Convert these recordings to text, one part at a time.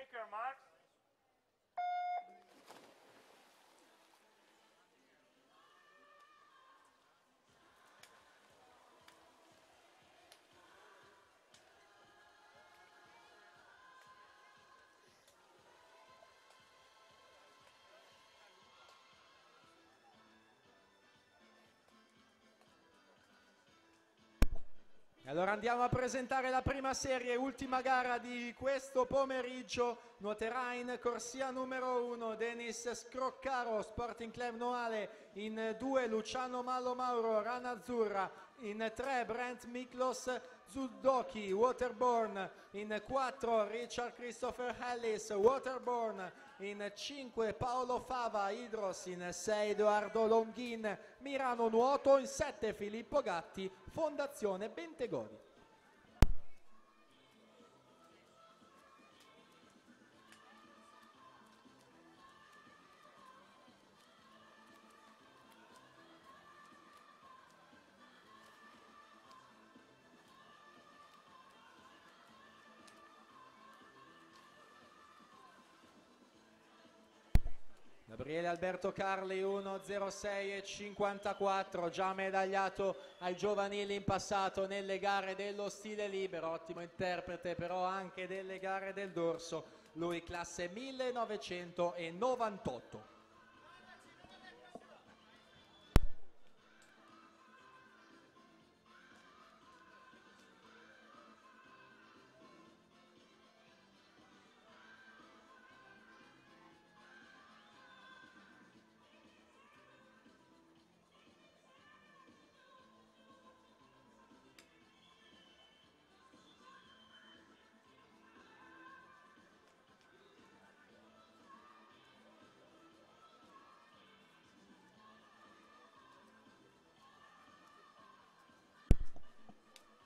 Shaker Marks. Allora andiamo a presentare la prima serie, ultima gara di questo pomeriggio. Nuoterà in corsia numero 1 Denis Scroccaro, Sporting Club Noale, in 2 Luciano Mallo Mauro, Rana Azzurra, in 3 Brent Miklos Zudoki, Waterborne, in 4 Richard Christopher Ellis, Waterborne, in 5 Paolo Fava, Hydros, in 6 Edoardo Longhin, Mirano Nuoto, in 7 Filippo Gatti, Fondazione Bentegodi. Gabriele Alberto Carli 1.06.54, già medagliato ai giovanili in passato nelle gare dello stile libero, ottimo interprete però anche delle gare del dorso, lui classe 1998.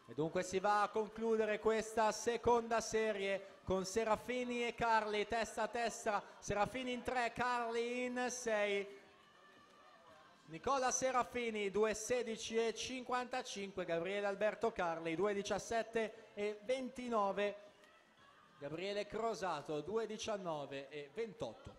E dunque si va a concludere questa seconda serie con Serafini e Carli testa a testa, Serafini in 3, Carli in 6. Nicola Serafini 2.16.55, Gabriele Alberto Carli 2.17.29, Gabriele Crosato 2.19.28.